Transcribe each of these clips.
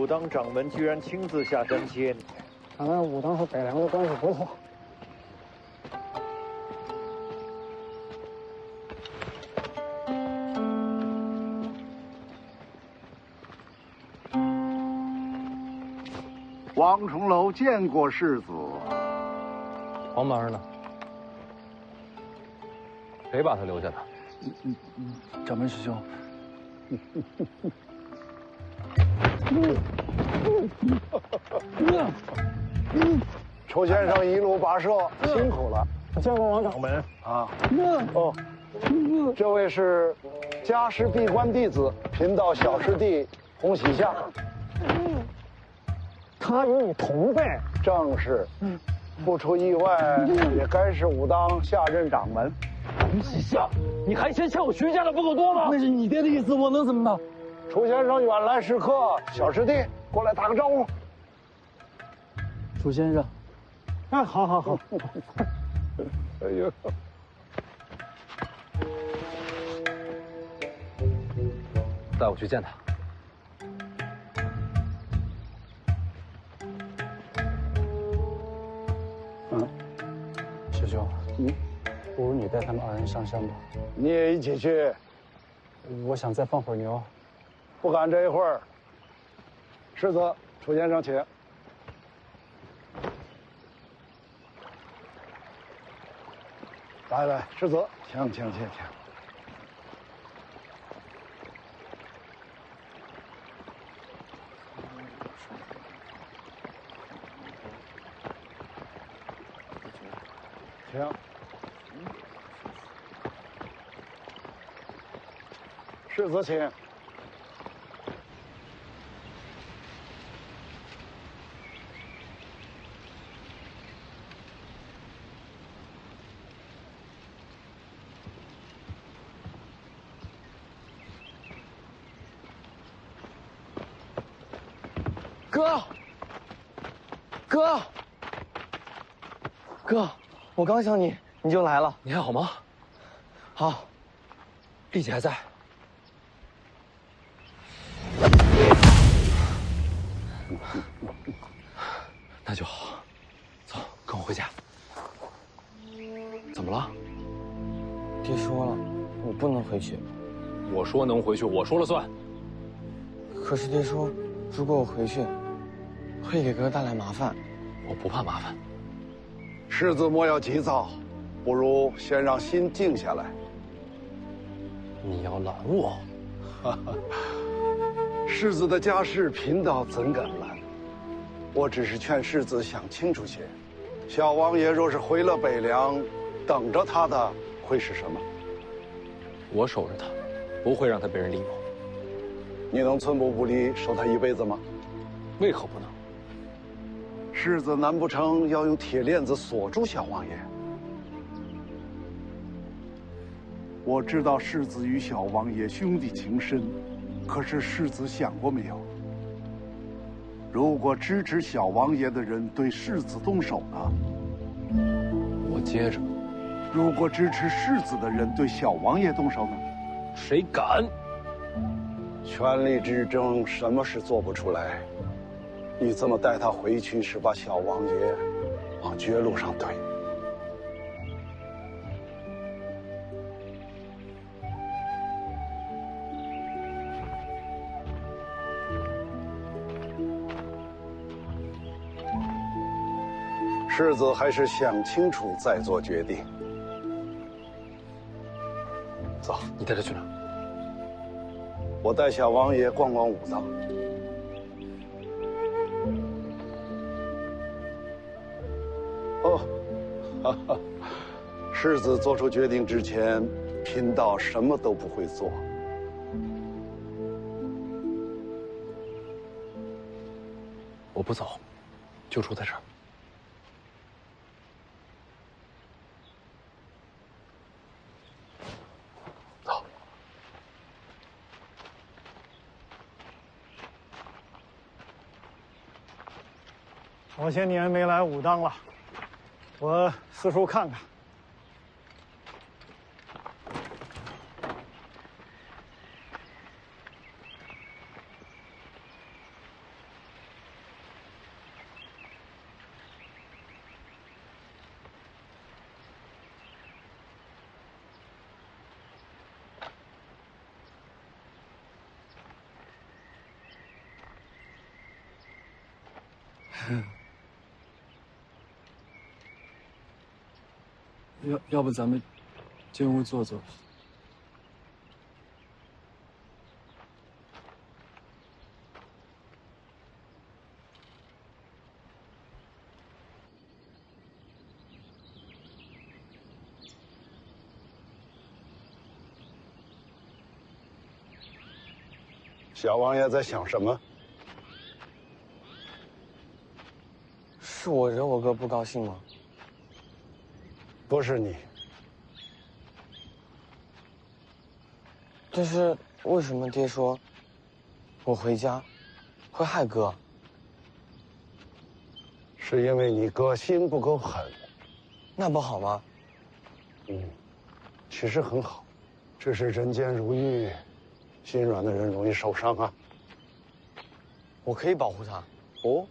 武当掌门居然亲自下山接你，看来武当和北凉的关系不错。王重楼见过世子。黄毛呢？谁把他留下的？掌门师兄。楚先生一路跋涉，辛苦了。见过王掌门啊。哦，这位是家师闭关弟子，贫道小师弟洪喜相。他与你同辈，正是。不出意外，也该是武当下任掌门。洪喜相，你还嫌欠我徐家的不够多吗？那是你爹的意思，我能怎么办？楚先生远来是客，小师弟过来打个招呼。楚先生，哎，好好好。哎呦，带我去见他。师兄，不如你带他们二人上山吧。你也一起去？我想再放会儿牛。不敢这一会儿。世子，楚先生请。来，世子，请。请。世子请。哥，我刚想你，你就来了。你还好吗？好。丽姐还在。那就好。走，跟我回家。怎么了？爹说了，我不能回去。我说能回去，我说了算。可是爹说，如果我回去，会给哥带来麻烦。我不怕麻烦。世子莫要急躁，不如先让心静下来。你要拦我？世子的家事，贫道怎敢拦？我只是劝世子想清楚些。小王爷若是回了北凉，等着他的会是什么？我守着他，不会让他被人利用。你能寸步不离，守他一辈子吗？为何不能？世子难不成要用铁链子锁住小王爷？我知道世子与小王爷兄弟情深，可是世子想过没有？如果支持小王爷的人对世子动手呢？我接着。如果支持世子的人对小王爷动手呢？谁敢？权力之争，什么事做不出来？你这么带他回去，是把小王爷往绝路上推。世子还是想清楚再做决定。走，你带他去哪？我带小王爷逛逛武当。哦，哈哈，世子做出决定之前，贫道什么都不会做。我不走，就住在这儿。走。好些年没来武当了，我四处看看。要不咱们进屋坐坐？小王爷在想什么？是我惹我哥不高兴吗？不是你。但是为什么爹说我回家会害哥？是因为你哥心不够狠。那不好吗？其实很好，只是人间如玉，心软的人容易受伤啊。我可以保护他。哦，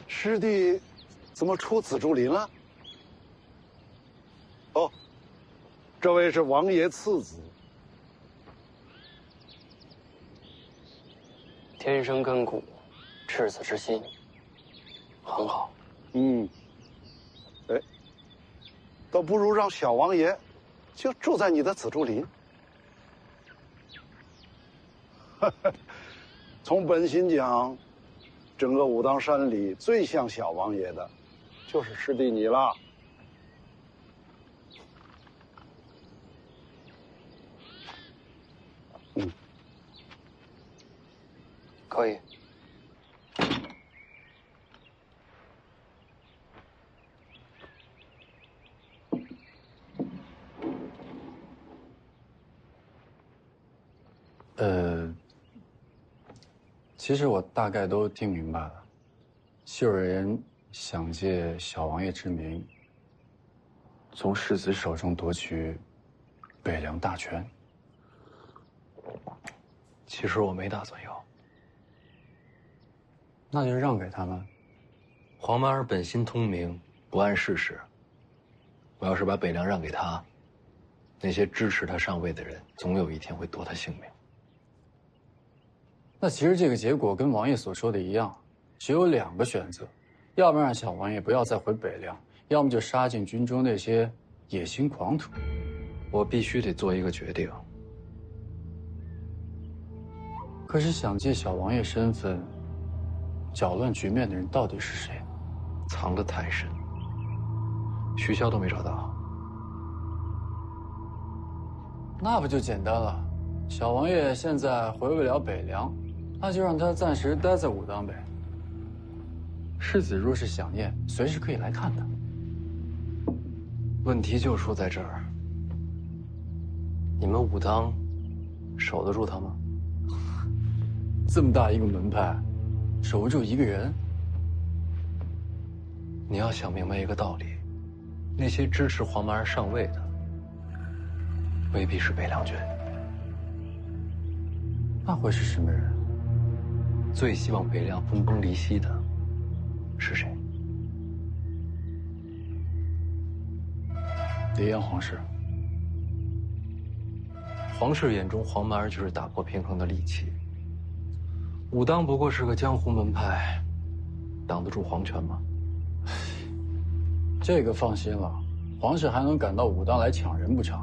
师弟怎么出紫竹林了？哦，这位是王爷次子。天生根骨，赤子之心，很好。哎，倒不如让小王爷就住在你的紫竹林。从本心讲，整个武当山里最像小王爷的，就是师弟你了。可以。其实我大概都听明白了。秀儿人想借小王爷之名，从世子手中夺取北凉大权。其实我没打算要。那就让给他们。黄麻儿本心通明，不谙世事。我要是把北凉让给他，那些支持他上位的人，总有一天会夺他性命。那其实这个结果跟王爷所说的一样，只有2个选择：要不然让小王爷不要再回北凉，要么就杀尽军中那些野心狂徒。我必须得做一个决定。可是想借小王爷身份搅乱局面的人到底是谁？藏得太深，徐骁都没找到。那不就简单了？小王爷现在回不了北凉，那就让他暂时待在武当呗。世子若是想念，随时可以来看他。问题就出在这儿，你们武当守得住他吗？这么大一个门派，守不住一个人？你要想明白一个道理，那些支持黄麻儿上位的，未必是北凉军。那会是什么人？最希望北凉分崩离析的是谁？黎阳皇室。皇室眼中，黄麻儿就是打破平衡的利器。武当不过是个江湖门派，挡得住皇权吗？这个放心了，皇室还能赶到武当来抢人不成？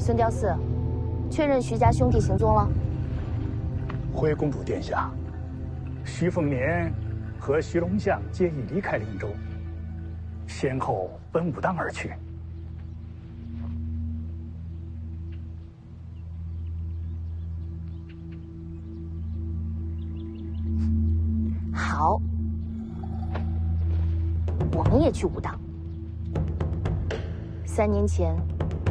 孙雕四，确认徐家兄弟行踪了。回公主殿下，徐凤年和徐龙象皆已离开灵州，先后奔武当而去。好，我们也去武当。3年前，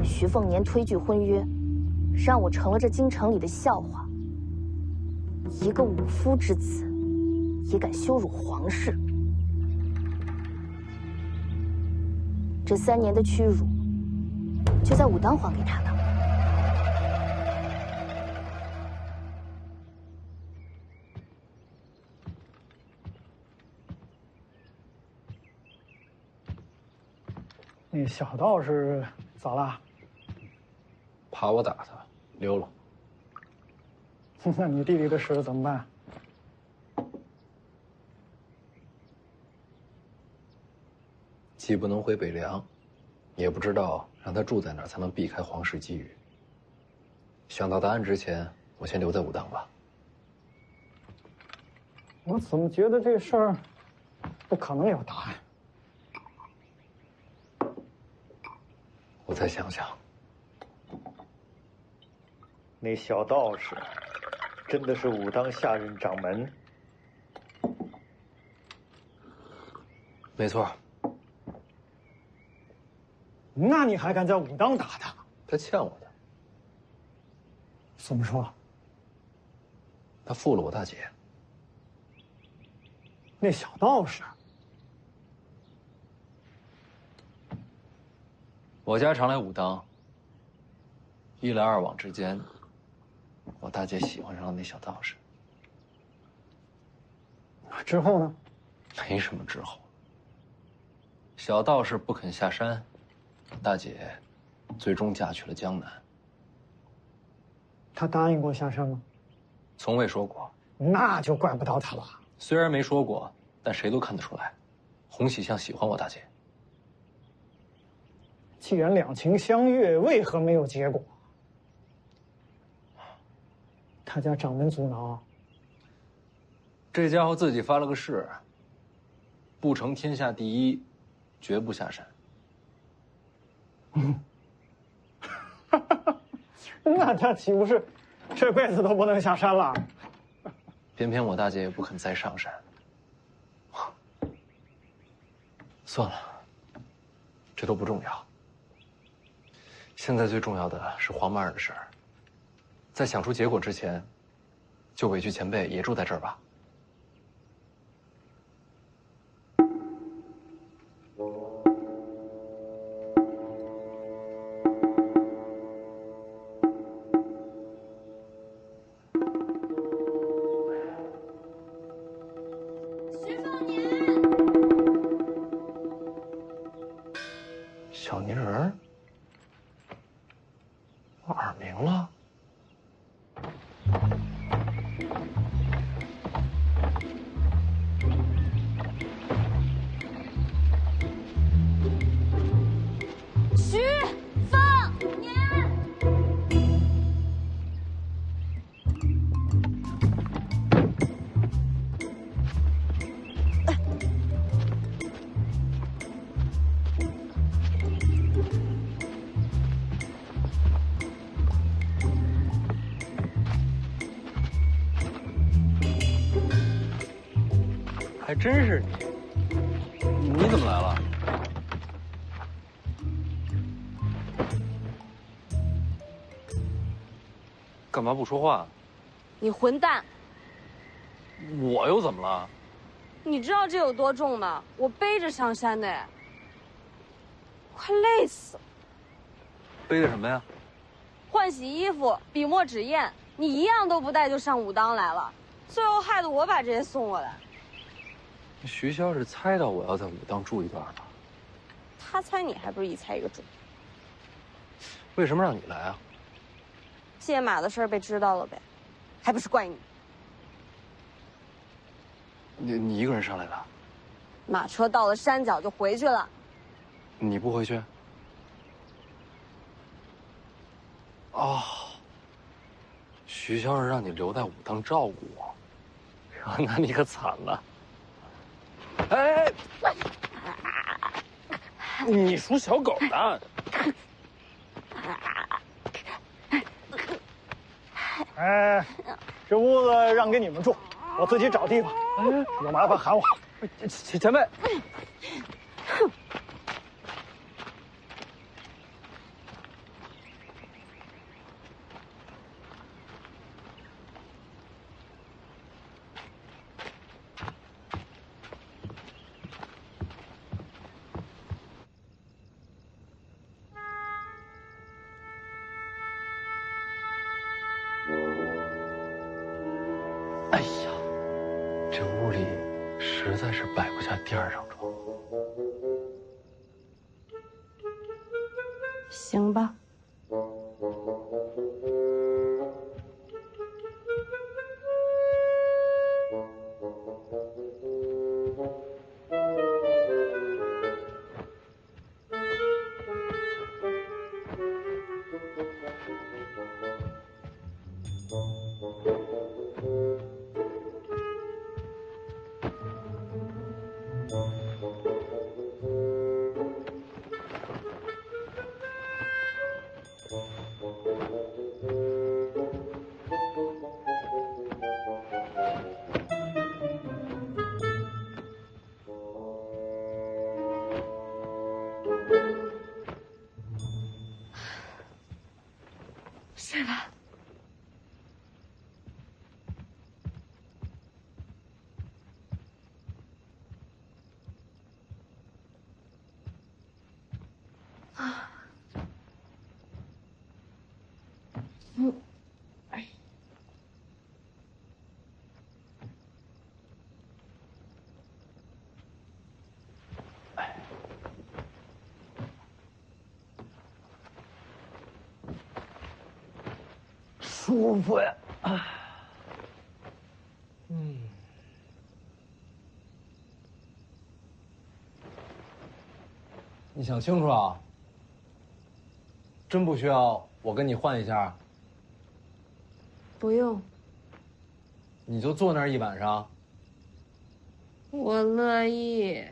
徐凤年推拒婚约，让我成了这京城里的笑话。一个武夫之子，也敢羞辱皇室。这3年的屈辱，就在武当还给他的。那小道士咋了？怕我打他，溜了。那你弟弟的事怎么办？既不能回北凉，也不知道让他住在哪儿才能避开皇室觊觎。想到答案之前，我先留在武当吧。我怎么觉得这事儿不可能有答案？我再想想。那小道士真的是武当下任掌门？没错。那你还敢在武当打他？他欠我的。怎么说？他负了我大姐。那小道士，我家常来武当，一来二往之间，我大姐喜欢上了那小道士。之后呢？没什么之后。小道士不肯下山，大姐最终嫁去了江南。他答应过下山吗？从未说过。那就怪不到他了。虽然没说过，但谁都看得出来，洪喜相喜欢我大姐。既然两情相悦，为何没有结果？他家掌门阻挠。这家伙自己发了个誓，不成天下第一，绝不下山。那他岂不是这辈子都不能下山了？偏偏我大姐也不肯再上山。算了，这都不重要。现在最重要的是黄曼儿的事儿。在想出结果之前，就委屈前辈也住在这儿吧。小泥人儿，我耳鸣了。徐凤年，还真是你，你怎么来了？干嘛不说话？你混蛋！我又怎么了？你知道这有多重吗？我背着上山的，快累死了。背的什么呀？换洗衣服、笔墨纸砚，你一样都不带就上武当来了，最后害得我把这些送过来。徐骁是猜到我要在武当住一段吧？他猜你还不是一猜一个准？为什么让你来啊？借马的事儿被知道了呗，还不是怪你？你一个人上来的？马车到了山脚就回去了。你不回去？哦，徐骁是让你留在武当照顾我，那你可惨了。哎，你属小狗的。哎，这屋子让给你们住，我自己找地方。有麻烦喊我。前辈，实在是摆不下第二张床。行吧。睡吧。啊。舒服呀！你想清楚啊！真不需要我跟你换一下？不用，你就坐那儿一晚上？我乐意。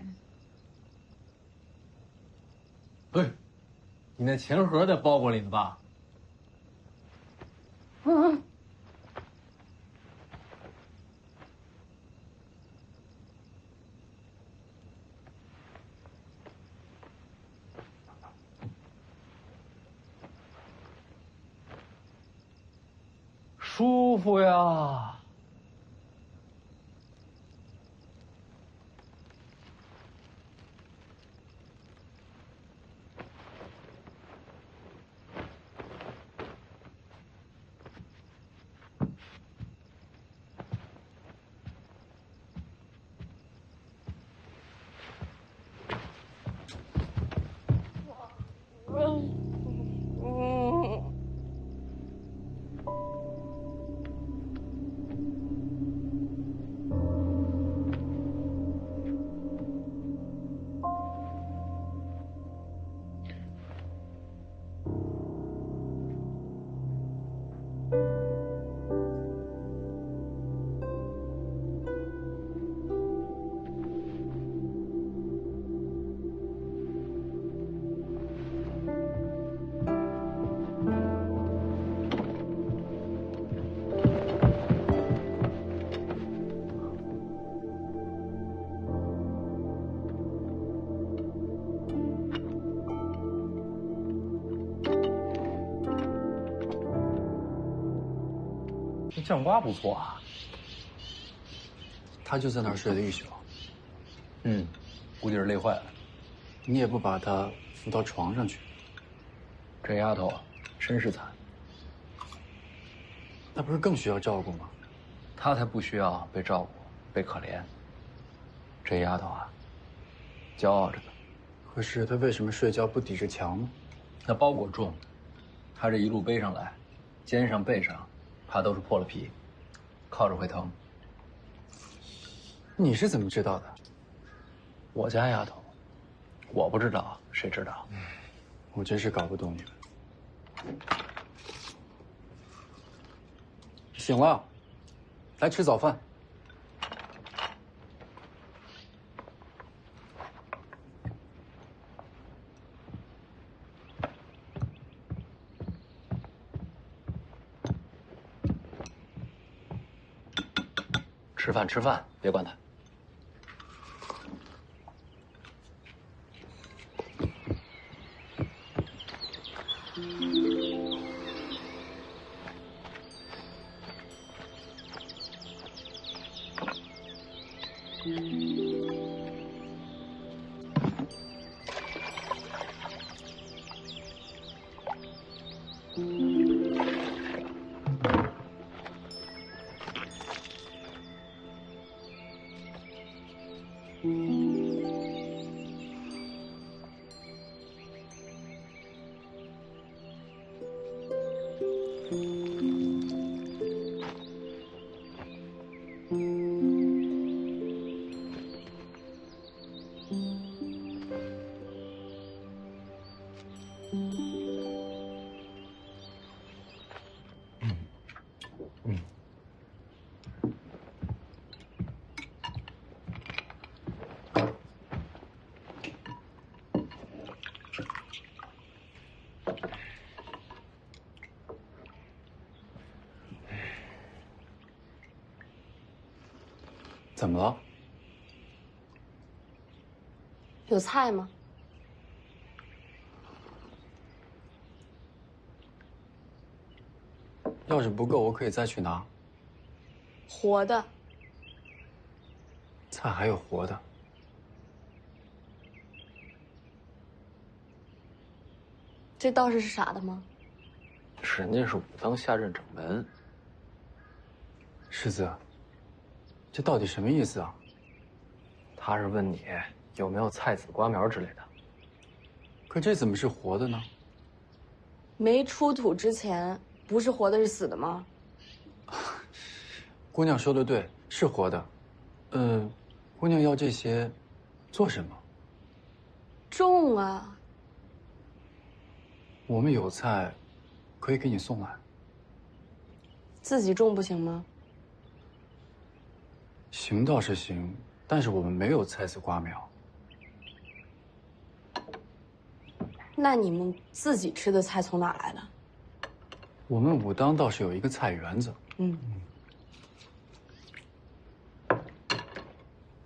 哎，你那钱盒在包裹里呢吧？嗯。舒服呀！这酱瓜不错啊。他就在那儿睡了一宿。估计是累坏了。你也不把他扶到床上去。这丫头啊，身世惨。那不是更需要照顾吗？她才不需要被照顾、被可怜。这丫头啊，骄傲着呢。可是她为什么睡觉不抵着墙呢？那包裹重，她这一路背上来，肩上背上，怕都是破了皮，靠着会疼。你是怎么知道的？我家丫头，我不知道，谁知道？我真是搞不懂你们。醒了，来吃早饭。吃饭，别管他。怎么了？有菜吗？要是不够，我可以再去拿。活的。菜还有活的。这道士是傻的吗？人家是武当下任掌门。世子，这到底什么意思啊？他是问你有没有菜籽瓜苗之类的。可这怎么是活的呢？没出土之前，不是活的，是死的吗？姑娘说的对，是活的。姑娘要这些，做什么？种啊。我们有菜，可以给你送来。自己种不行吗？行倒是行，但是我们没有菜籽瓜苗。那你们自己吃的菜从哪来的？我们武当倒是有一个菜园子。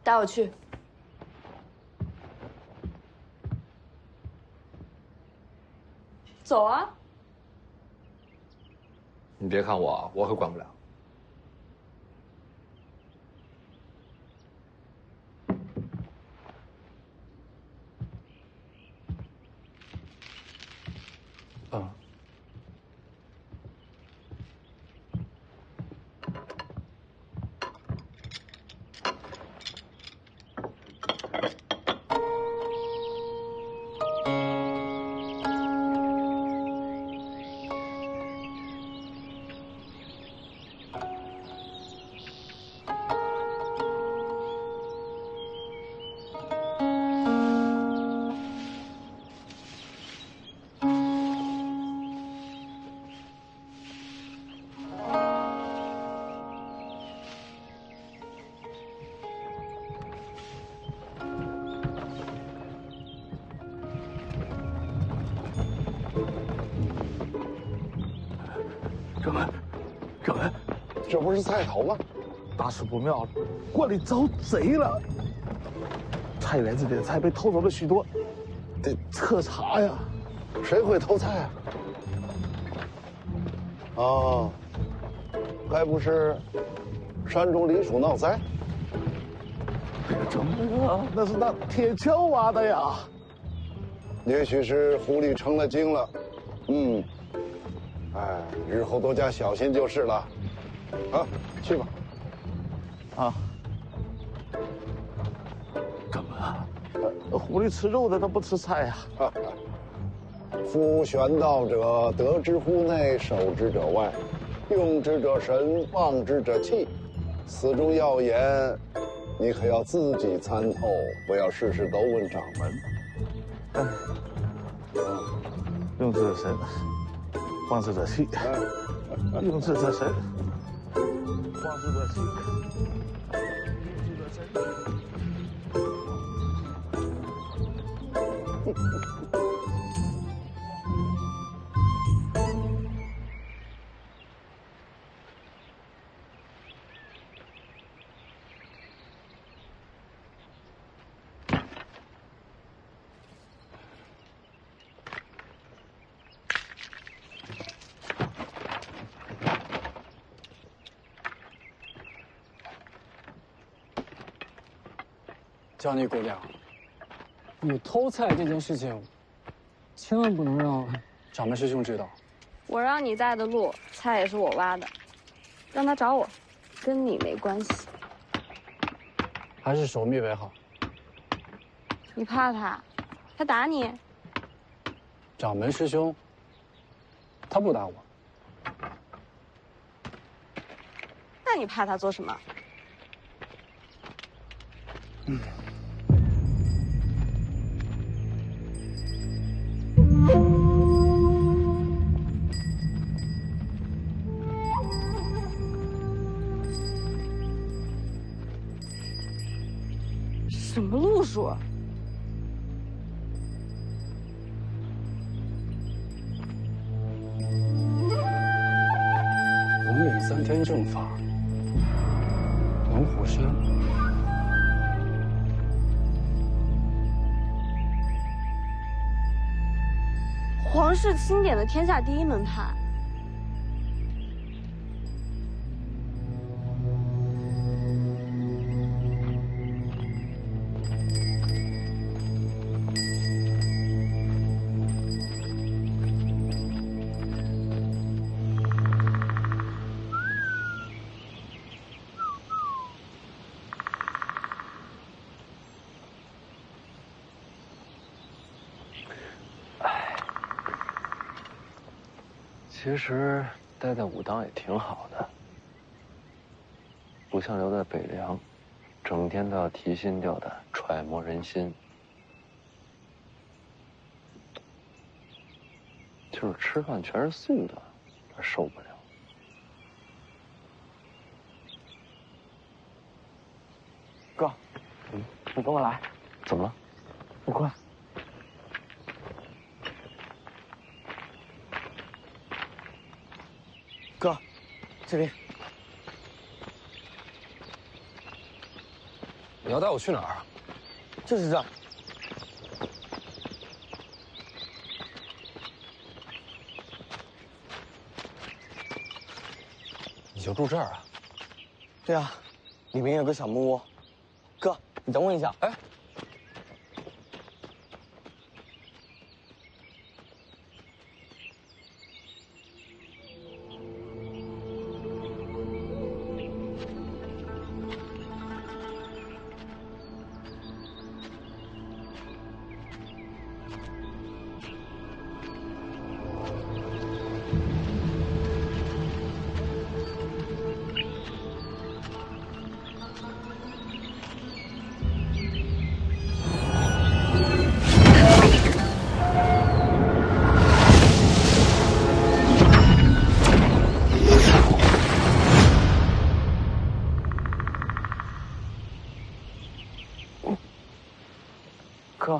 带我去。走啊！你别看我，我可管不了。掌门，这不是菜头吗？大事不妙了，馆里遭贼了！菜园子里的菜被偷走了许多，得彻查呀。谁会偷菜啊？哦，该不是山中林鼠闹灾？掌门啊，那是那铁锹挖的呀。也许是狐狸成了精了。哎，日后多加小心就是了。啊，去吧。啊，掌门啊，狐狸吃肉的，它不吃菜呀。夫玄道者，得之乎内，守之者外，用之者神，忘之者气。此中要言，你可要自己参透，不要事事都问掌门。用之者神，忘之者气。用之者神，忘之者气。用之者神。江妮姑娘，你偷菜这件事情，千万不能让掌门师兄知道。我让你带的路，菜也是我挖的，让他找我，跟你没关系。还是守密为好。你怕他？他打你？掌门师兄，他不打我。那你怕他做什么？什么路数？龙眼3天正法，龙虎山。皇室钦点的天下第一门派。其实待在武当也挺好的，不像留在北凉，整天都要提心吊胆，揣摩人心。就是吃饭全是素的，他受不了。哥，你跟我来。怎么了？你过来。哥，这边。你要带我去哪儿啊？就是这儿。你就住这儿啊？对啊，里面有个小木屋。哥，你等我一下。哎。哥，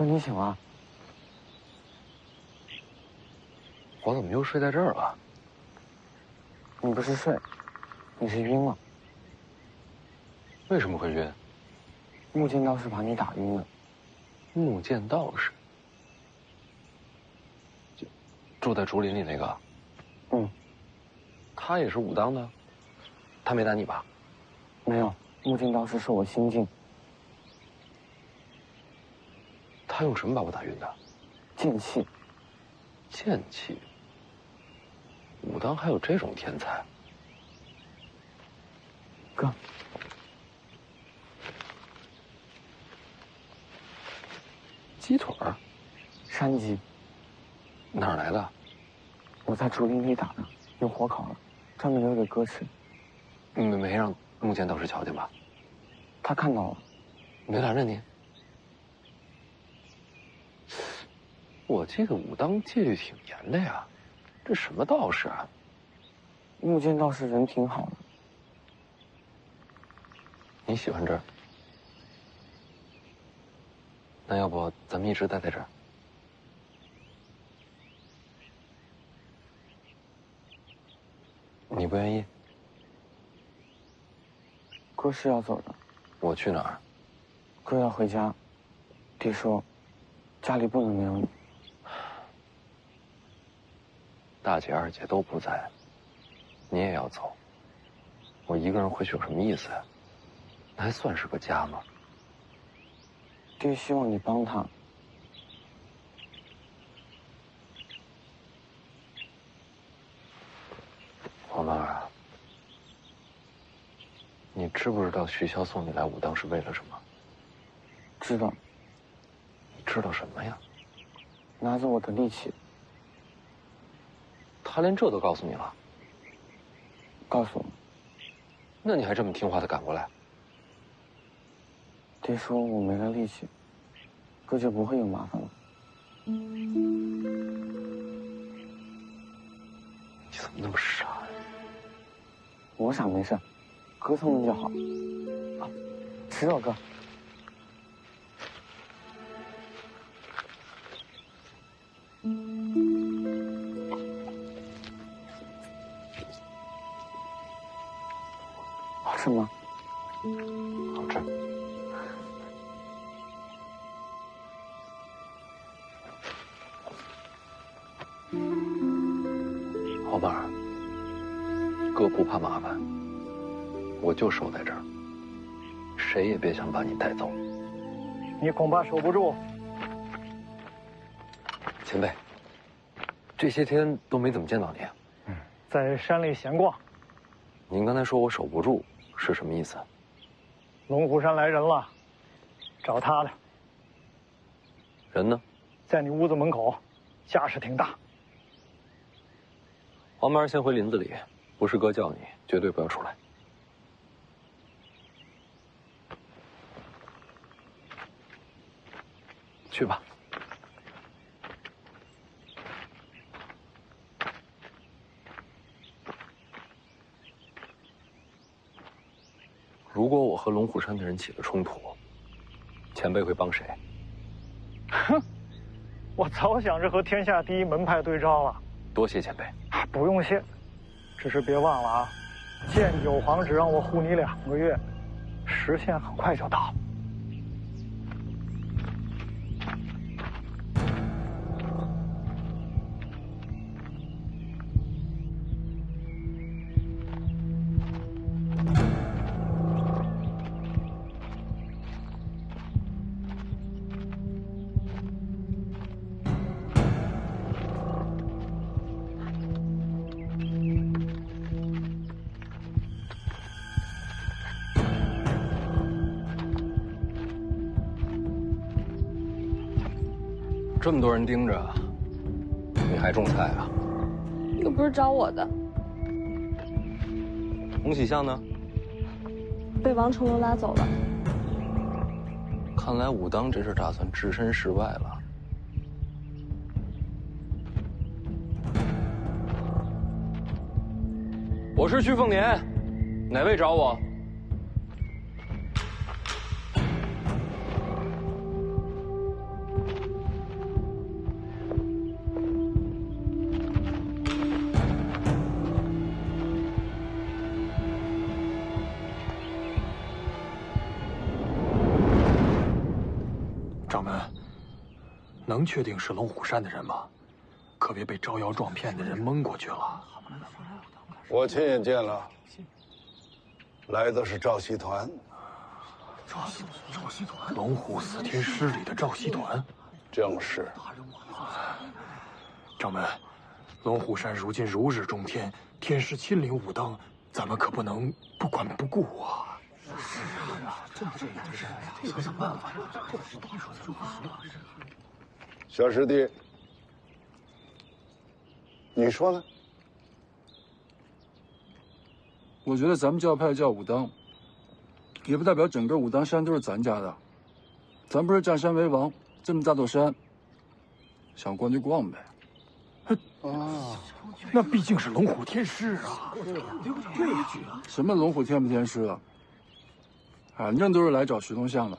你醒了？我怎么又睡在这儿了？你不是睡，你是晕了。为什么会晕？木剑道士把你打晕了。木剑道士？就住在竹林里那个？嗯。他也是武当的？他没打你吧？没有，木剑道士是我心境。他用什么把我打晕的？剑气。剑气。武当还有这种天才？哥，鸡腿儿，山鸡。哪儿来的？我在竹林里打的，用火烤了，专门留给哥吃。没让木剑道士瞧见吧？他看到了。没拦着你？我记得武当戒律挺严的呀，这什么道士啊？木剑道士人挺好的。你喜欢这儿？那要不咱们一直待在这儿？你不愿意？哥是要走的。我去哪儿？哥要回家。爹说，家里不能没有你。大姐、二姐都不在，你也要走，我一个人回去有什么意思呀？那还算是个家吗？爹希望你帮他。黄曼儿啊，你知不知道徐骁送你来武当是为了什么？知道。你知道什么呀？拿走我的力气。他连这都告诉你了？告诉我。那你还这么听话的赶过来？爹说我没了力气，哥就不会有麻烦了。你怎么那么傻呀？我傻没事，哥聪明就好。啊，吃肉哥。好吃吗？好吃。老板儿，哥不怕麻烦，我就守在这儿，谁也别想把你带走。你恐怕守不住。前辈，这些天都没怎么见到你。在山里闲逛。您刚才说我守不住，是什么意思？龙虎山来人了，找他的。人呢？在你屋子门口，架势挺大。黄毛先回林子里，不是哥叫你，绝对不要出来。去吧。如果我和龙虎山的人起了冲突，前辈会帮谁？哼，我早想着和天下第一门派对招了。多谢前辈。不用谢，只是别忘了啊，剑九皇只让我护你2个月，时限很快就到。这么多人盯着，你还种菜啊？又不是找我的。洪喜相呢？被王成龙拉走了。看来武当这是打算置身事外了。我是徐凤年，哪位找我？掌门，能确定是龙虎山的人吗？可别被招摇撞骗的人蒙过去了。我亲眼见了，来的是赵熙团。赵熙团，龙虎死天师里的赵熙团，正是。掌门，龙虎山如今如日中天，天师亲临武当，咱们可不能不管不顾啊！是啊，真是这样呀，想想办法呀。小师弟，你说呢？我觉得咱们教派叫武当，也不代表整个武当山都是咱家的。咱不是占山为王，这么大座山，想逛就逛呗。啊，那毕竟是龙虎天师啊！对呀，什么龙虎天不天师啊？反正都是来找徐东相的，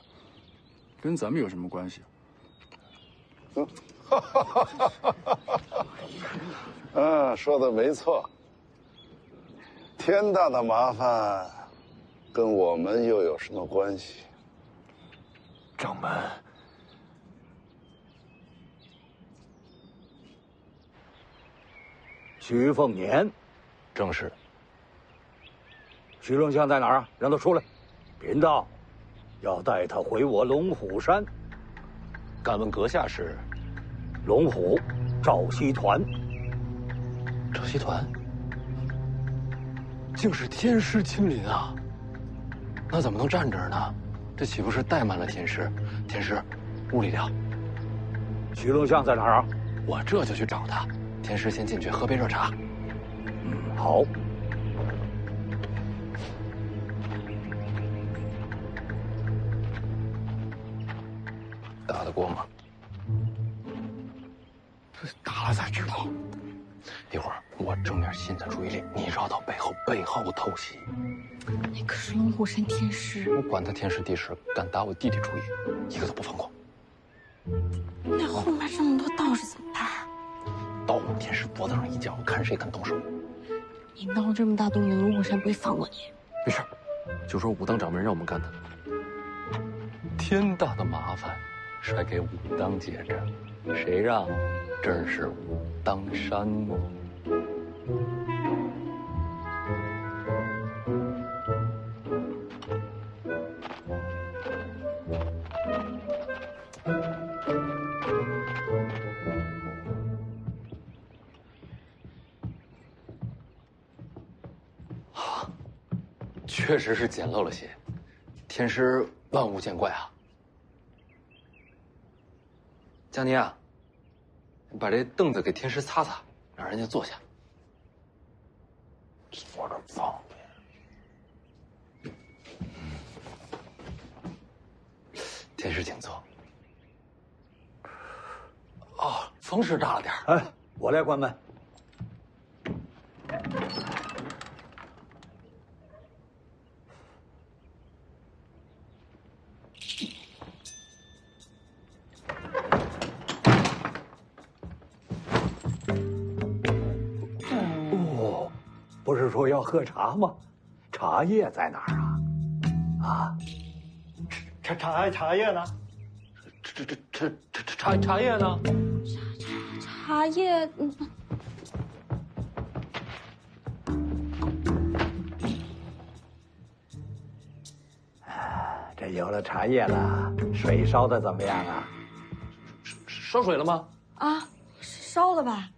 跟咱们有什么关系？说的没错。天大的麻烦，跟我们又有什么关系？掌门，徐凤年，正是。徐龙相在哪儿啊？让他出来。贫道要带他回我龙虎山。敢问阁下是？龙虎赵熙团。赵熙团，竟是天师亲临啊！那怎么能站这儿呢？这岂不是怠慢了天师？天师，屋里聊。徐龙象在哪儿啊？我这就去找他。天师先进去喝杯热茶。好。打得过吗？打了才知道。一会儿我正面吸引他注意力，你绕到背后偷袭。你可是龙虎山天师，我管他天时地势，敢打我弟弟主意，一个都不放过。那后面这么多道士怎么办？刀往天师脖子上一架，看谁敢动手。你闹这么大动静，龙虎山不会放过你。没事，就说武当掌门让我们干的。天大的麻烦甩给武当接着，谁让这儿是武当山呢？确实是简陋了些，天师万物见怪啊。江宁啊，你把这凳子给天师擦擦，让人家坐下。坐着方便。天师请坐。哦，风势大了点。哎，我来关门。不是说要喝茶吗？茶叶在哪儿啊？啊，茶叶呢？茶叶呢？茶叶，这有了茶叶了，水烧的怎么样啊？烧水了吗？啊，烧了吧？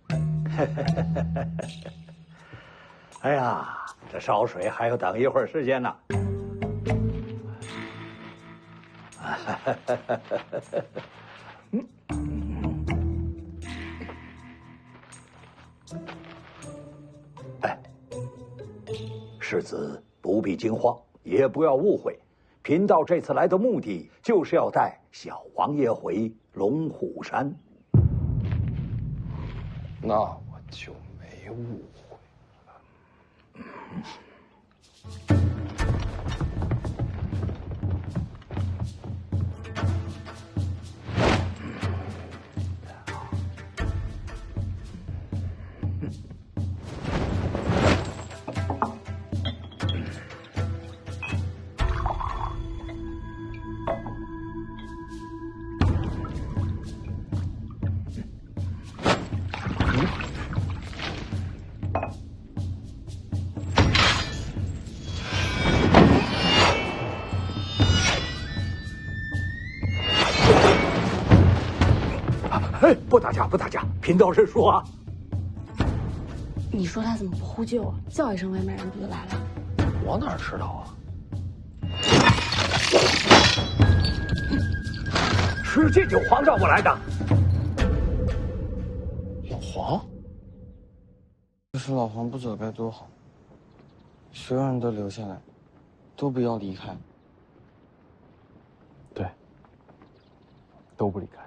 哎呀，这烧水还要等一会儿时间呢。哎，世子不必惊慌，也不要误会，贫道这次来的目的就是要带小王爷回龙虎山。那我就没误会。哎，不打架，不打架，贫道认输啊！你说他怎么不呼救啊？叫一声，外面人不就来了？我哪知道啊？是这九皇让我来的。老黄，要是老黄不走该多好。所有人都留下来，都不要离开。对，都不离开。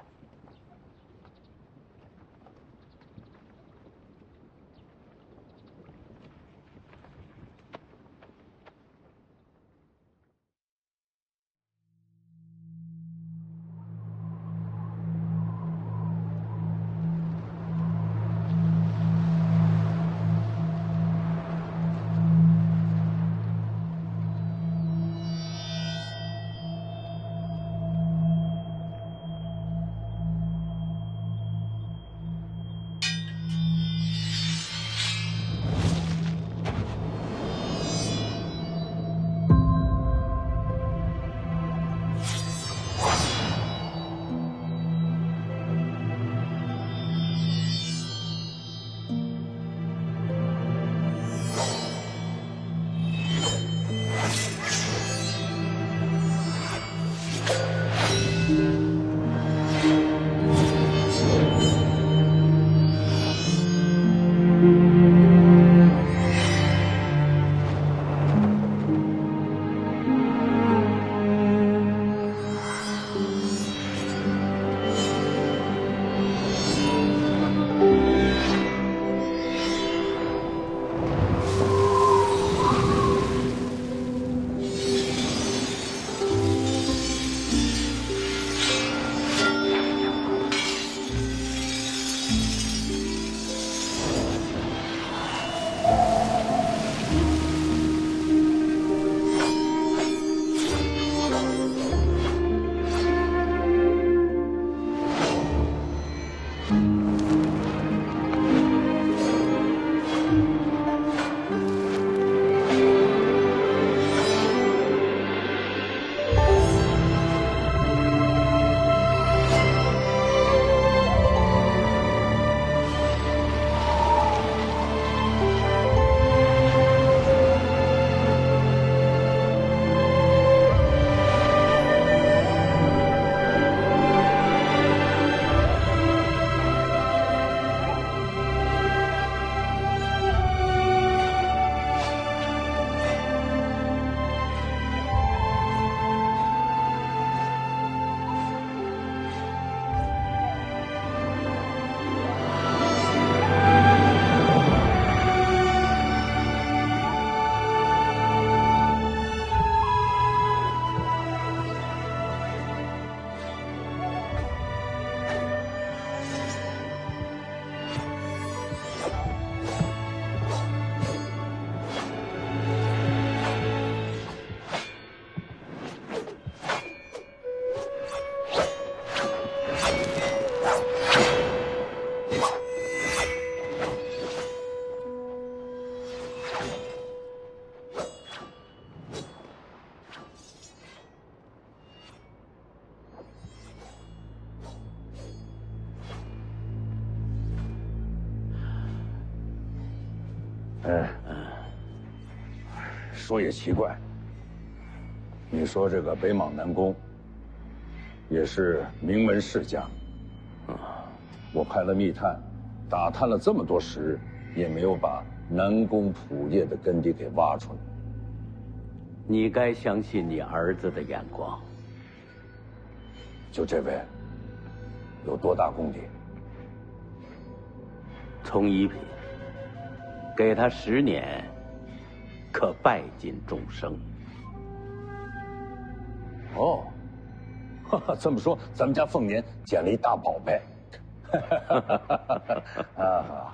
说也奇怪，你说这个北莽南宫也是名门世家，我派了密探，打探了这么多时日，也没有把南宫普业的根底给挖出来。你该相信你儿子的眼光。就这位，有多大功底？从一品，给他10年，可拜尽众生。哦，这么说，咱们家凤年捡了一大宝贝。啊，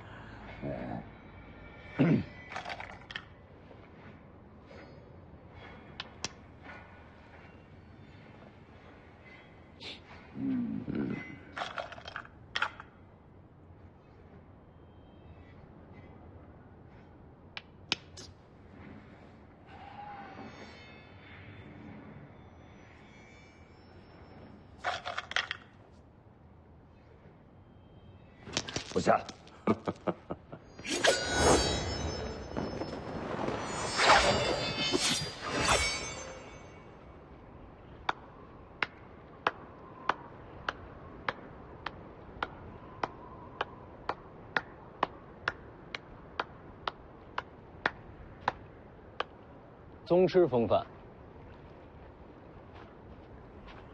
我下了。宗师风范。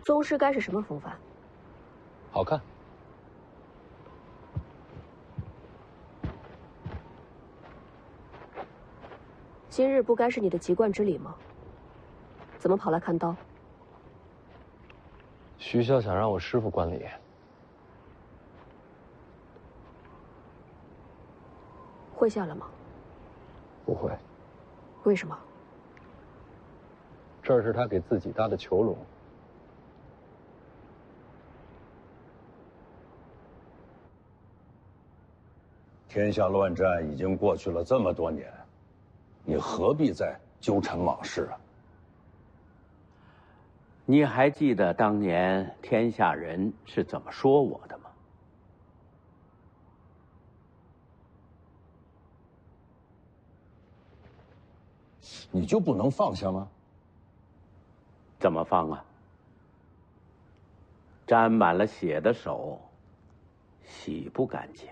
宗师该是什么风范？好看。今日不该是你的籍贯之礼吗？怎么跑来看刀？徐骁想让我师傅观礼。会下了吗？不会。为什么？这是他给自己搭的囚笼。天下乱战已经过去了这么多年，你何必再纠缠往事啊？你还记得当年天下人是怎么说我的吗？你就不能放下吗？怎么放啊？沾满了血的手，洗不干净。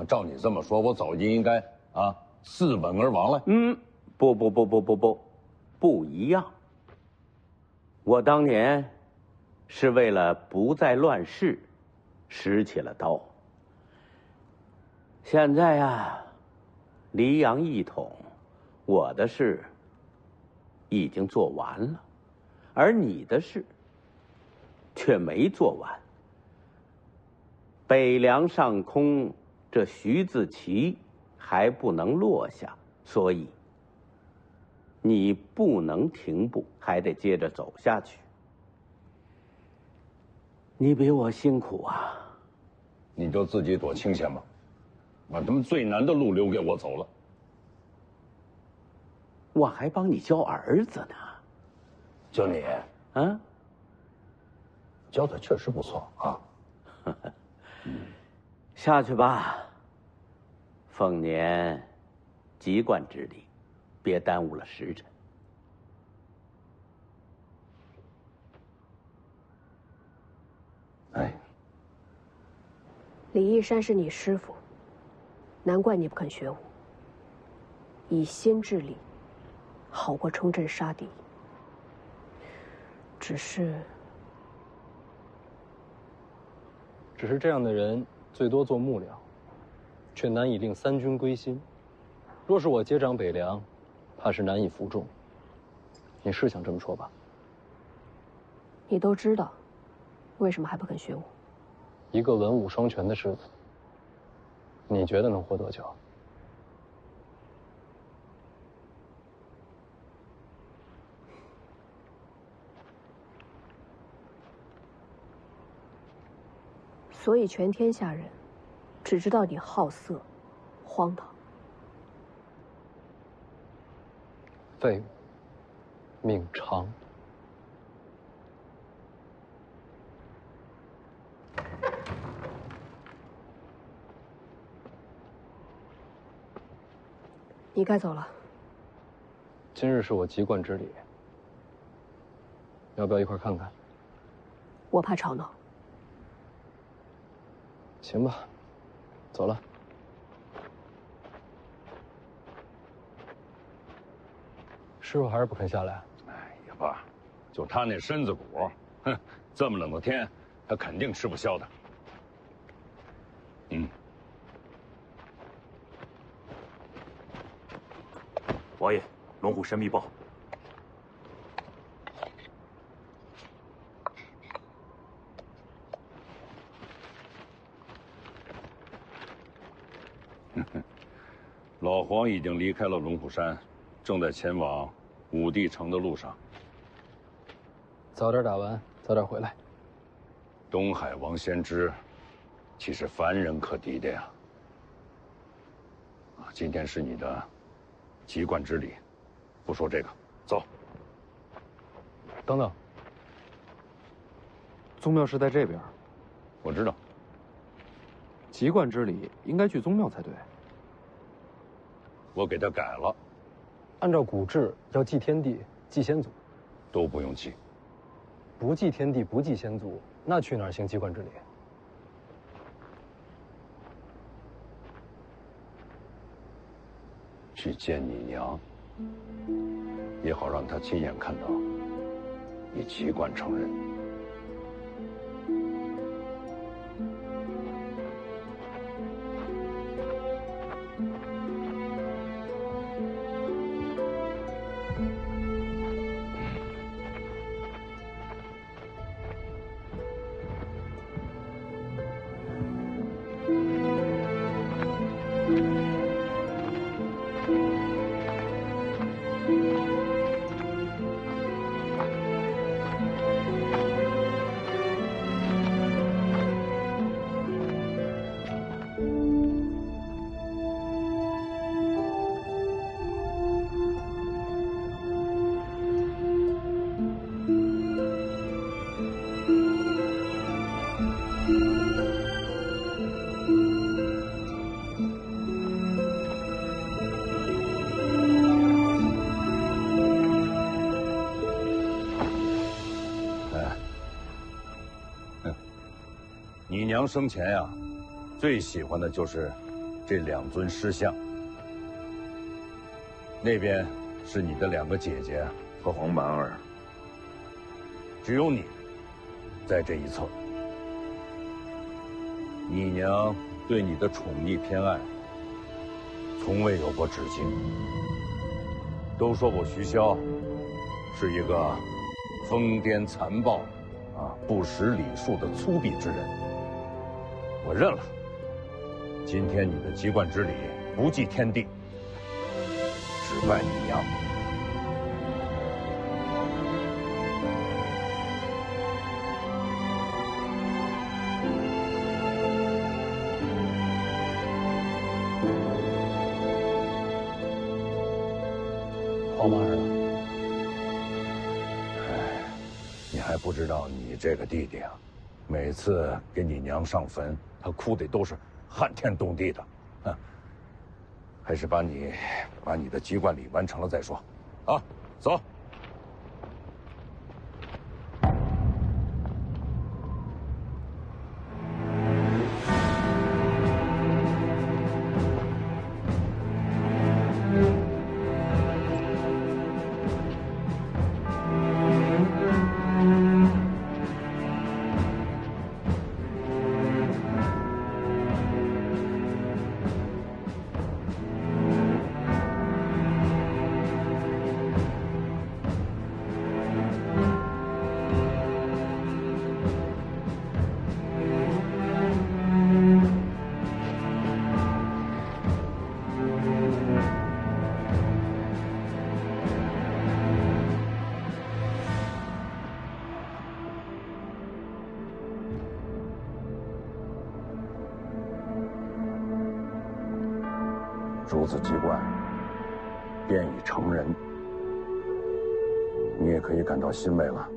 照你这么说，我早就应该自刎而亡了。不一样。我当年是为了不再乱世，拾起了刀。现在呀，黎阳一统，我的事已经做完了，而你的事却没做完。北凉上空，这徐自齐还不能落下，所以你不能停步，还得接着走下去。你比我辛苦啊！你就自己躲清闲吧，把他们最难的路留给我走了。我还帮你教儿子呢。就你，教的确实不错啊。下去吧，凤年，籍贯之礼，别耽误了时辰。李义山是你师傅，难怪你不肯学武。以心治理，好过冲阵杀敌。只是这样的人最多做幕僚，却难以令三军归心。若是我接掌北凉，怕是难以服众。你是想这么说吧？你都知道，为什么还不肯学武？一个文武双全的师傅，你觉得能活多久？所以全天下人只知道你好色、荒唐。废物，命长。你该走了。今日是我籍贯之礼，要不要一块看看？我怕吵闹。行吧，走了。师傅还是不肯下来。哎呀爸，就他那身子骨，哼，这么冷的天，他肯定吃不消的。王爷，龙虎山密报。老黄已经离开了龙虎山，正在前往武帝城的路上。早点打完，早点回来。东海王先知，岂是凡人可敌的呀？今天是你的籍贯之礼，不说这个，走。等等，宗庙是在这边。我知道。籍贯之礼应该去宗庙才对。我给他改了，按照古制要祭天地、祭先祖，都不用祭。不祭天地、不祭先祖，那去哪儿行籍贯之礼？去见你娘，也好让她亲眼看到你籍贯成人。你娘生前呀，最喜欢的就是这两尊尸像。那边是你的两个姐姐和黄满儿，只有你在这一侧。你娘对你的宠溺偏爱，从未有过止境。都说我徐骁是一个疯癫残暴、不识礼数的粗鄙之人。我认了。今天你的籍贯之礼不祭天地，只拜你娘。黄满儿呢？哎，你还不知道你这个弟弟啊，每次给你娘上坟，他哭的都是撼天动地的。还是把你的籍贯礼完成了再说。啊，走。诸子籍贯便已成人，你也可以感到欣慰了。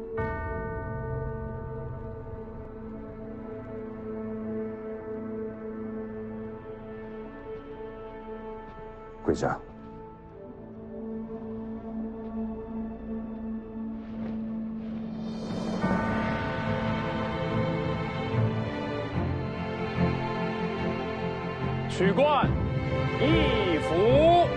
跪下。取冠一府。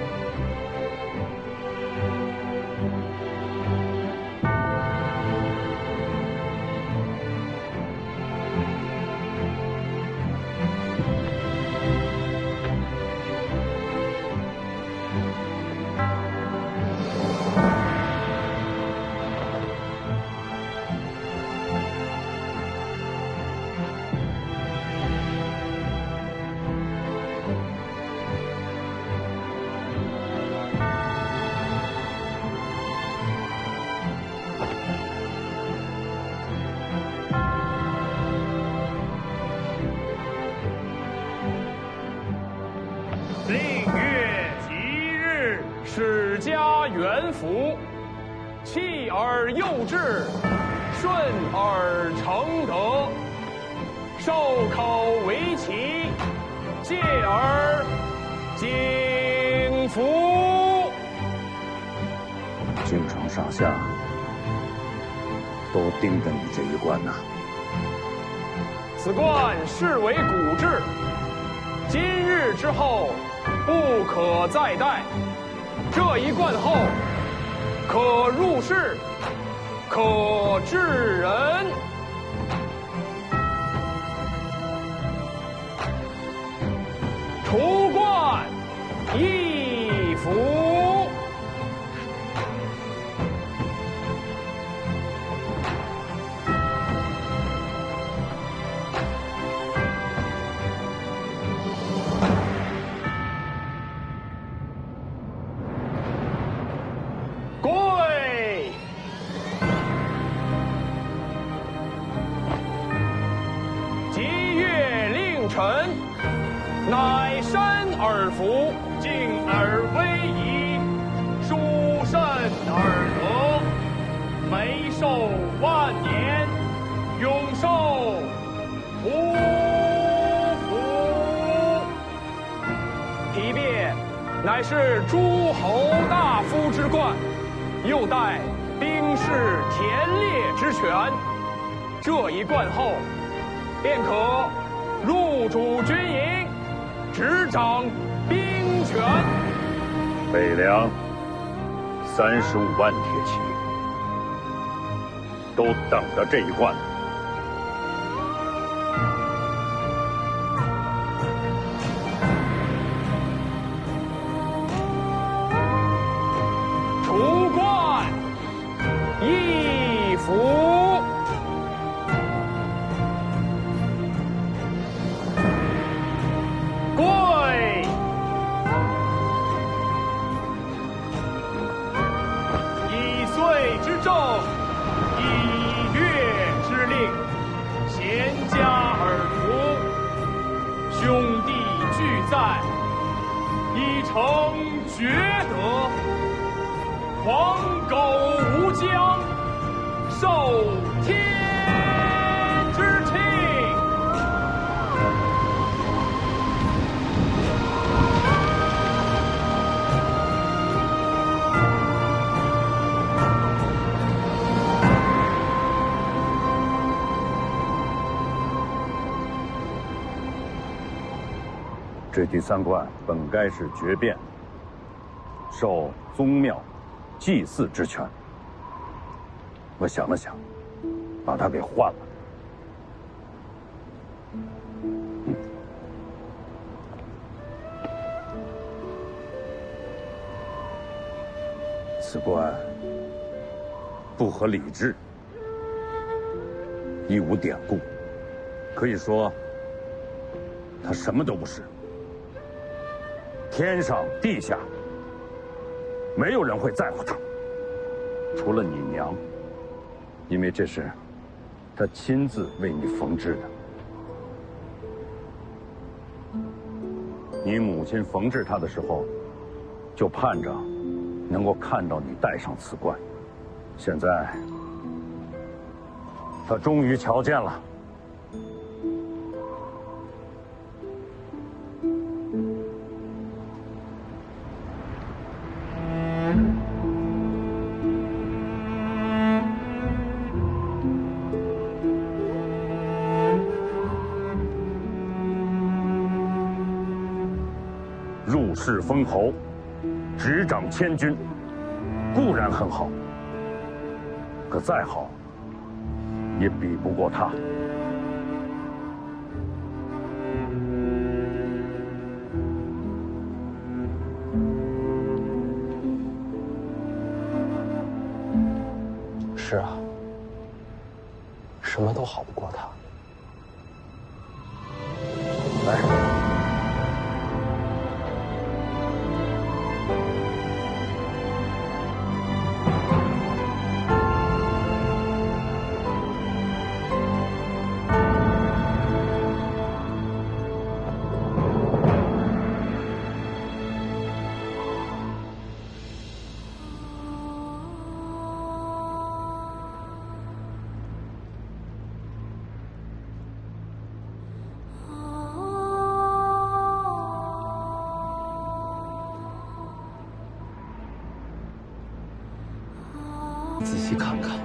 元福，弃而幼志，顺而成德，授考为棋，戒而景福。京城上下都盯着你这一关呐。此冠视为古制，今日之后不可再戴。这一冠后，可入仕，可治人。除冠一府。乃山而服，敬而威仪，殊甚而得，眉寿万年，永寿无福。提辩乃是诸侯大夫之冠，又带兵士田猎之权。这一冠后，便可入主军营，执掌兵权。北凉35万铁骑，都等着这一冠呢。除冠一府。正以月之令，贤家而服，兄弟俱在，已成厥德。黄狗无疆，受天之庆。这第3冠本该是决辩，受宗庙祭祀之权。我想了想，把它给换了。此冠不合礼制，亦无典故，可以说它什么都不是。天上地下，没有人会在乎他，除了你娘，因为这是她亲自为你缝制的。你母亲缝制它的时候，就盼着能够看到你戴上此冠。现在，她终于瞧见了。世封侯，执掌千军，固然很好，可再好，也比不过他。是啊，什么都好不过他。来。 仔细看看，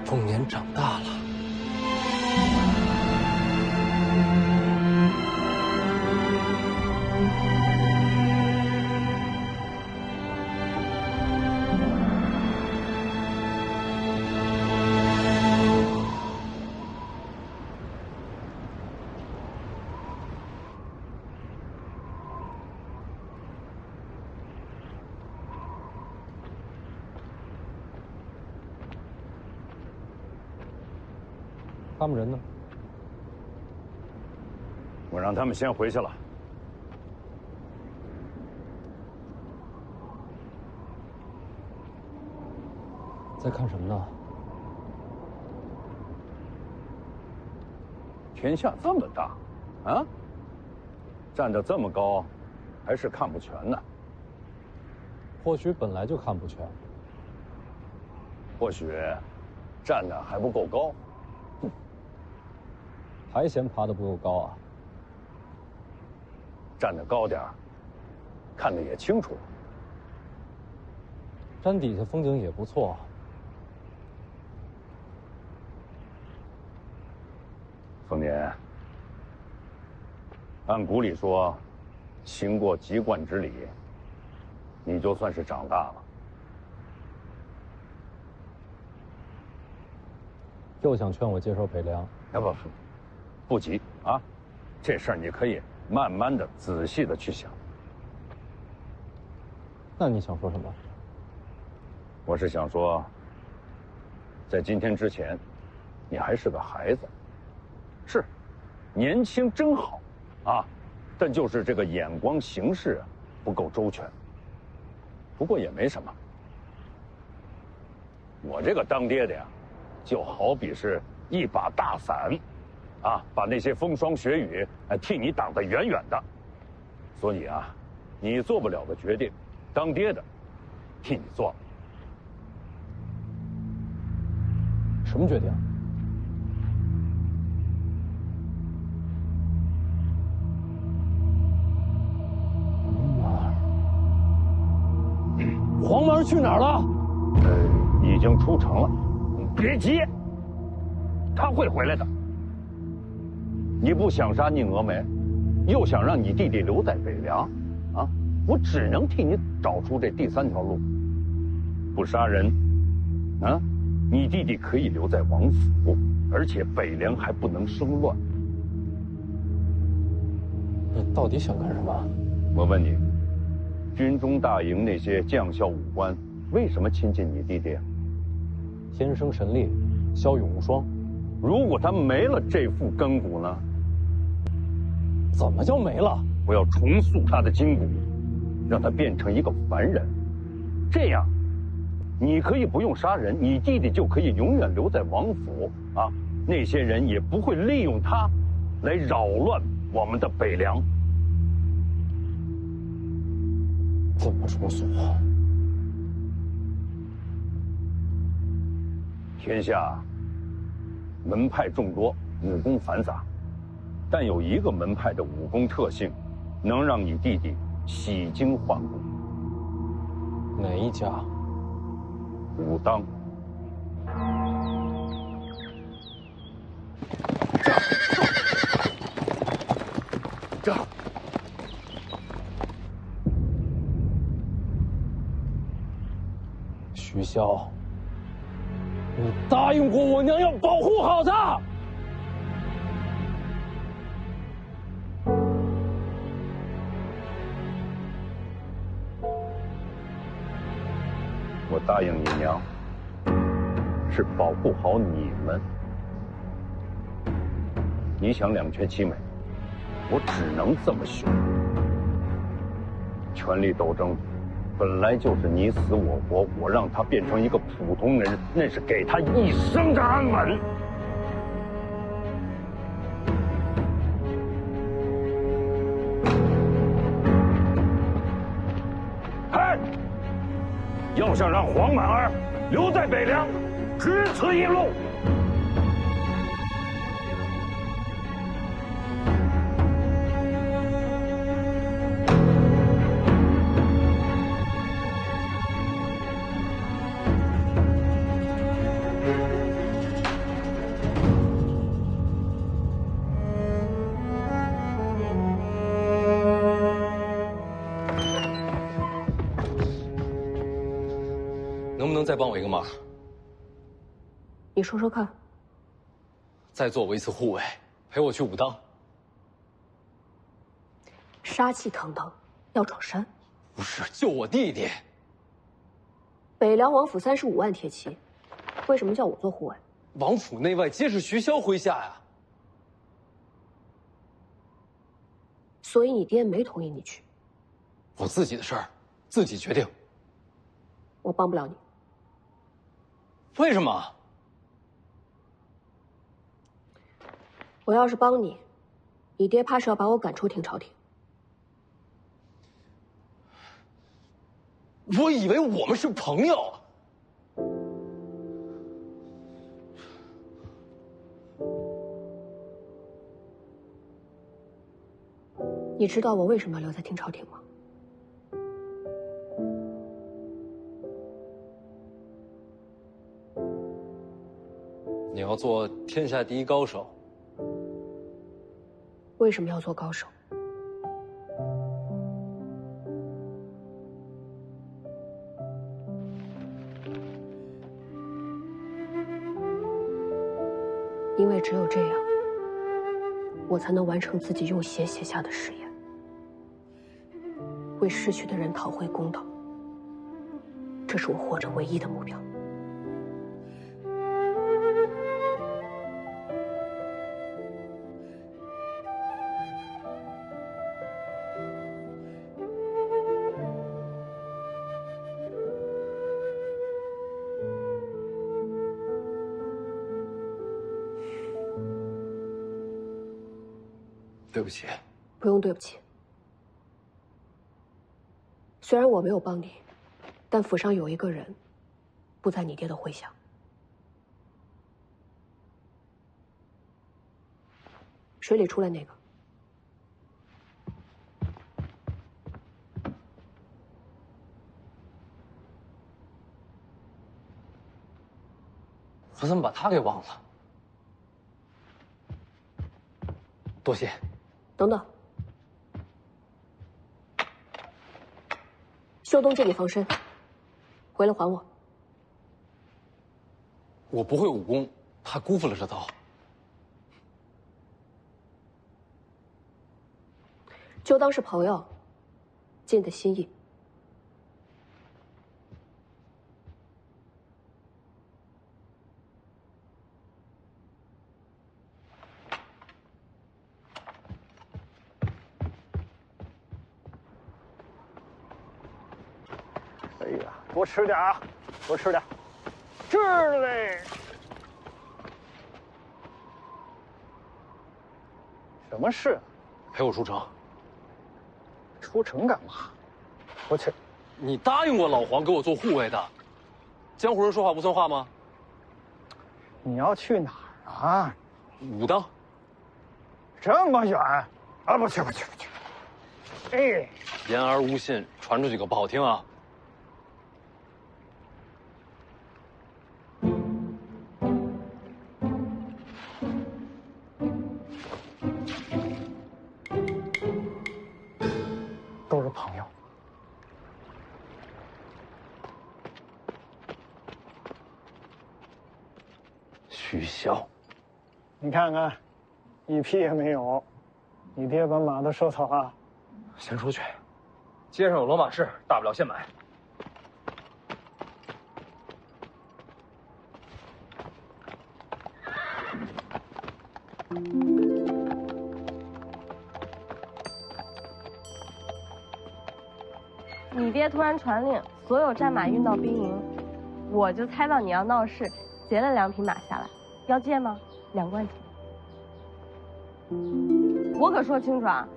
凤年长大了。他们人呢？我让他们先回去了。在看什么呢？天下这么大，啊，站得这么高，还是看不全呢。或许本来就看不全。或许站得还不够高。 还嫌爬得不够高啊？站得高点儿，看得也清楚。山底下风景也不错。丰年，按古里说，行过籍贯之礼，你就算是长大了。又想劝我接受北凉？不急啊，这事儿你可以慢慢的、仔细的去想。那你想说什么？我是想说，在今天之前，你还是个孩子，是，年轻真好，啊，但就是这个眼光行事不够周全。不过也没什么，我这个当爹的呀，就好比是一把大伞。 啊，把那些风霜雪雨，替你挡得远远的。所以啊，你做不了的决定，当爹的替你做了。什么决定？黄毛去哪儿了？已经出城了。别急，他会回来的。 你不想杀宁峨眉，又想让你弟弟留在北凉，啊！我只能替你找出这第三条路。不杀人，啊，你弟弟可以留在王府，而且北凉还不能生乱。你到底想干什么？我问你，军中大营那些将校武官为什么亲近你弟弟？天生神力，骁勇无双。如果他没了这副根骨呢？ 怎么就没了？我要重塑他的筋骨，让他变成一个凡人。这样，你可以不用杀人，你弟弟就可以永远留在王府啊！那些人也不会利用他来扰乱我们的北凉。怎么重塑？天下门派众多，武功繁杂。 但有一个门派的武功特性，能让你弟弟洗精换骨。哪一家？武当。徐骁，你答应过我娘要保护好她。我答应你娘，是保护好你们。你想两全其美，我只能这么选。权力斗争本来就是你死我活，我让他变成一个普通人，那是给他一生的安稳。嗨，要想让黄满儿留在北凉，只此一路。能不能再帮我一个忙？你说说看。再做我一次护卫，陪我去武当。杀气腾腾，要闯山？不是，救我弟弟。北凉王府35万铁骑，为什么叫我做护卫？王府内外皆是徐骁麾下呀。所以你爹没同意你去。我自己的事儿，自己决定。我帮不了你。为什么？我要是帮你，你爹怕是要把我赶出廷朝廷。我以为我们是朋友。你知道我为什么要留在廷朝廷吗？你要做天下第一高手。为什么要做高手？因为只有这样，我才能完成自己用血写下的誓言，为逝去的人讨回公道。这是我活着唯一的目标。对不起。不用对不起。虽然我没有帮你，但府上有一个人，不在你爹的麾下。水里出来那个。我怎么把他给忘了？多谢。等等，秀东借你防身，回来还我。我不会武功，怕辜负了这刀。就当是朋友，尽你的心意。哎呀，多吃点啊，多吃点，吃了嘞。什么事？陪我出城。出城干嘛？我去。你答应过老黄给我做护卫的，江湖人说话不算话吗？你要去哪儿啊？武当。这么远？啊，不去不去不去。哎，言而无信，传出去可不好听啊。都是朋友。徐骁，你看看，一匹也没有。你爹把马都收走了。先出去，街上有骡马市，大不了现买。你爹突然传令，所有战马运到兵营，我就猜到你要闹事，劫了2匹马下来，要借吗？2贯钱。我可说清楚啊，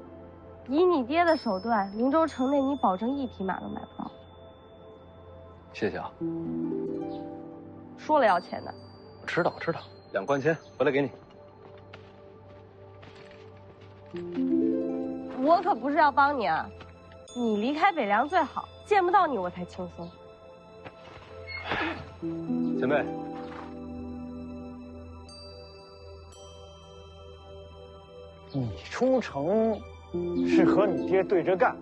以你爹的手段，灵州城内你保证1匹马都买不到。谢谢啊。说了要钱的。我知道，2贯钱回来给你。我可不是要帮你啊，你离开北凉最好，见不到你我才轻松。前辈，你出城是和你爹对着干？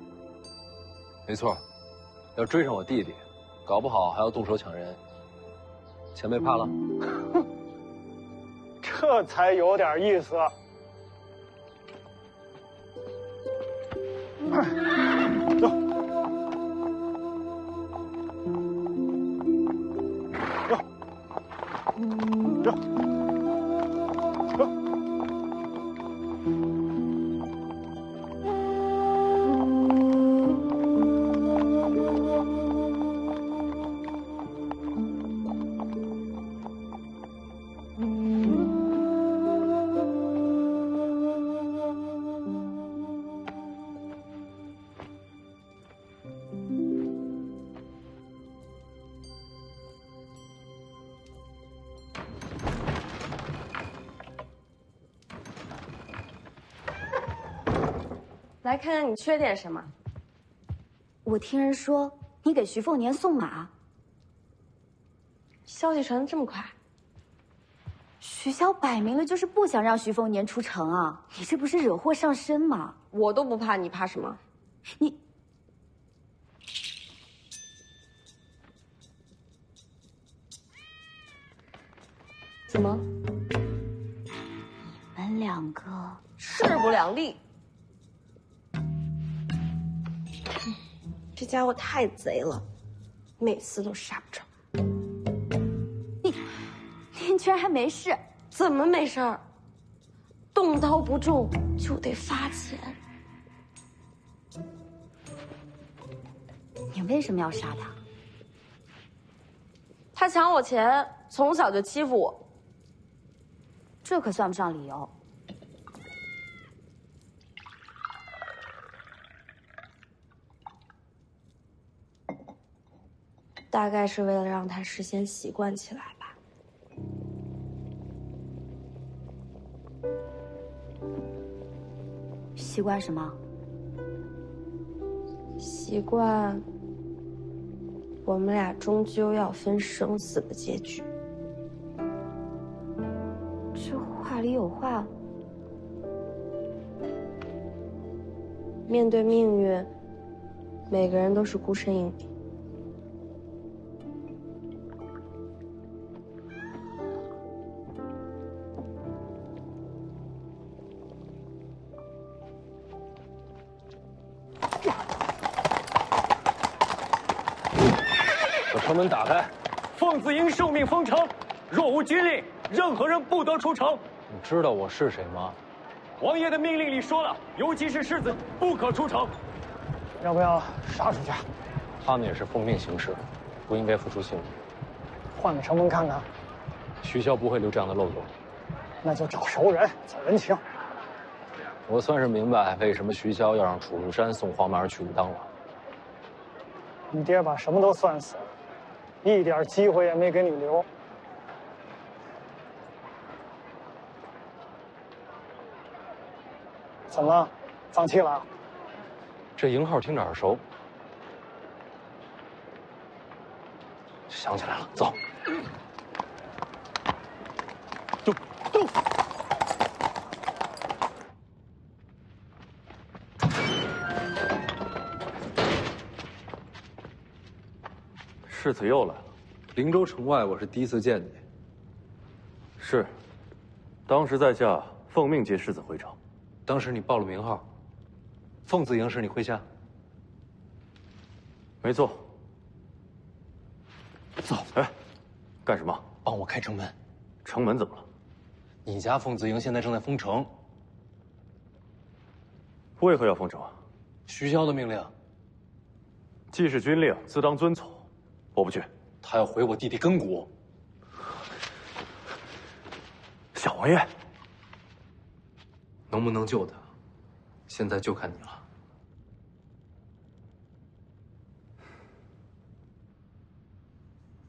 没错，要追上我弟弟，搞不好还要动手抢人。前辈怕了？这才有点意思。走。走。来看看你缺点什么。我听人说你给徐凤年送马，消息传得这么快？徐骁摆明了就是不想让徐凤年出城啊！你这不是惹祸上身吗？我都不怕，你怕什么？你怎么？你们2个势不两立。这家伙太贼了，每次都杀不成。你居然还没事？怎么没事儿？动刀不中就得罚钱。你为什么要杀他？他抢我钱，从小就欺负我。这可算不上理由。大概是为了让他事先习惯起来吧。习惯什么？习惯我们俩终究要分生死的结局。这话里有话。面对命运，每个人都是孤身一人。城门打开，奉子营受命封城，若无军令，任何人不得出城。你知道我是谁吗？王爷的命令里说了，尤其是世子，不可出城。要不要杀出去？他们也是奉命行事，不应该付出性命。换个城门看看。徐骁不会留这样的漏洞。那就找熟人走人情。我算是明白为什么徐骁要让楚入山送黄马儿去武当了。你爹把什么都算死了，一点机会也没给你留。怎么了？放弃了？这营号听着耳熟，想起来了，走。走。世子又来了，灵州城外我是第一次见你。是，当时在下奉命接世子回城。当时你报了名号，凤子营是你麾下。没错。走。哎，干什么？帮我开城门。城门怎么了？你家凤子营现在正在封城。为何要封城啊？徐骁的命令。既是军令，自当遵从。我不去。他要回我弟弟根骨。小王爷，能不能救他，现在就看你了。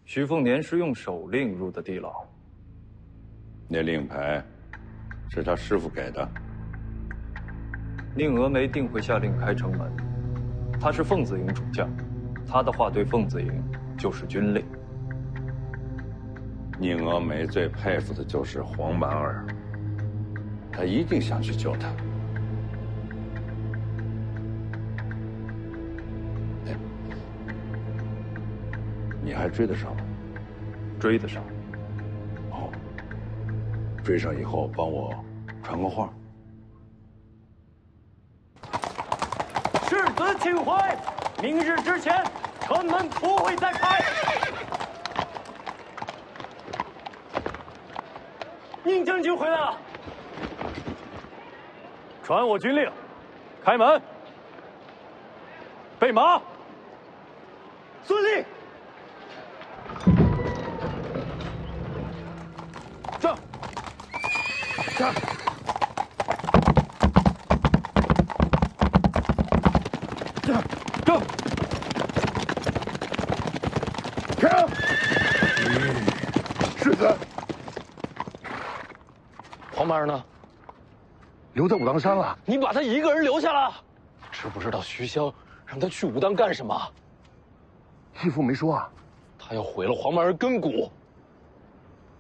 徐凤年是用手令入的地牢。那令牌是他师傅给的。宁峨眉定会下令开城门。他是凤子营主将，他的话对凤子营就是军令。宁峨眉最佩服的就是黄蛮儿，他一定想去救他。哎，你还追得上吗？追得上。好，追上以后帮我传个话。世子请回，明日之前，城门不会再开。宁将军回来了，传我军令，开门。备马。遵令。上。上。正。停！世子。黄蛮儿呢？留在武当山了。你把他一个人留下了？知不知道徐骁让他去武当干什么？义父没说啊。他要毁了黄蛮儿根骨。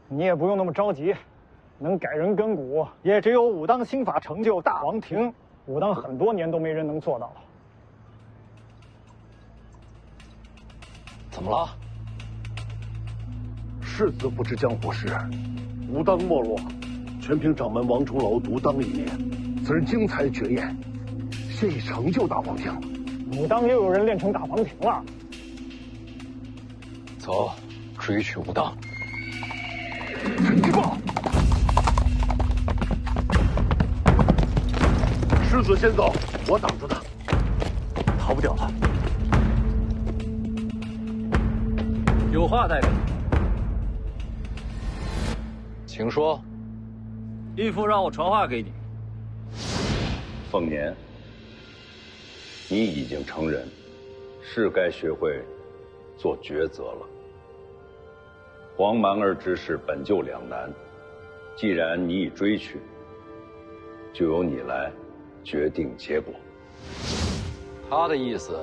你也不用那么着急，能改人根骨，也只有武当新法成就大王庭。武当很多年都没人能做到。怎么了？世子不知江湖事，武当没落，全凭掌门王重楼独当一面。此人精彩绝艳，现已成就大王庭。武当又有人练成大王庭了。走，追去武当。陈之豹，世子先走，我挡住他，逃不掉了。有话带给你，请说。义父让我传话给你。凤年，你已经成人，是该学会做抉择了。黄蛮儿之事本就两难，既然你已追去，就由你来决定结果。他的意思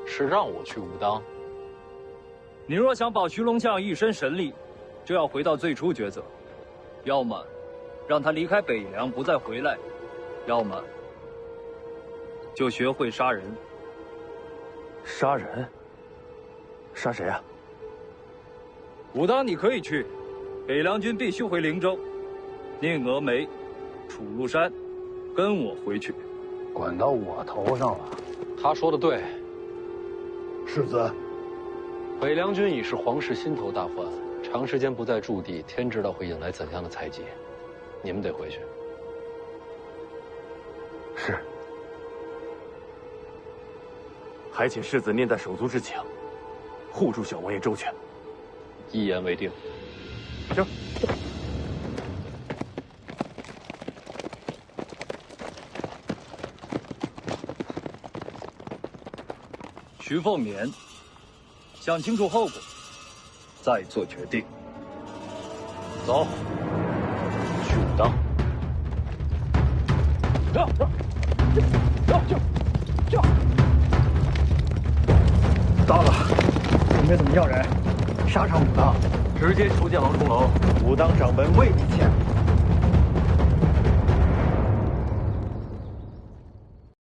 是让我去武当。你若想保徐龙将一身神力，就要回到最初抉择，要么让他离开北凉不再回来，要么就学会杀人。杀人？杀谁啊？武当你可以去，北凉军必须回灵州。宁峨眉、楚禄山，跟我回去。管到我头上了。他说的对。世子，北凉军已是皇室心头大患，长时间不在驻地，天知道会引来怎样的猜忌。你们得回去。是。还请世子念在手足之情，护住小王爷周全。一言为定。行。徐凤年，想清楚后果，再做决定。走，去武当。到了，准备怎么要人？杀上武当，直接除掉王重楼。武当掌门为你前来。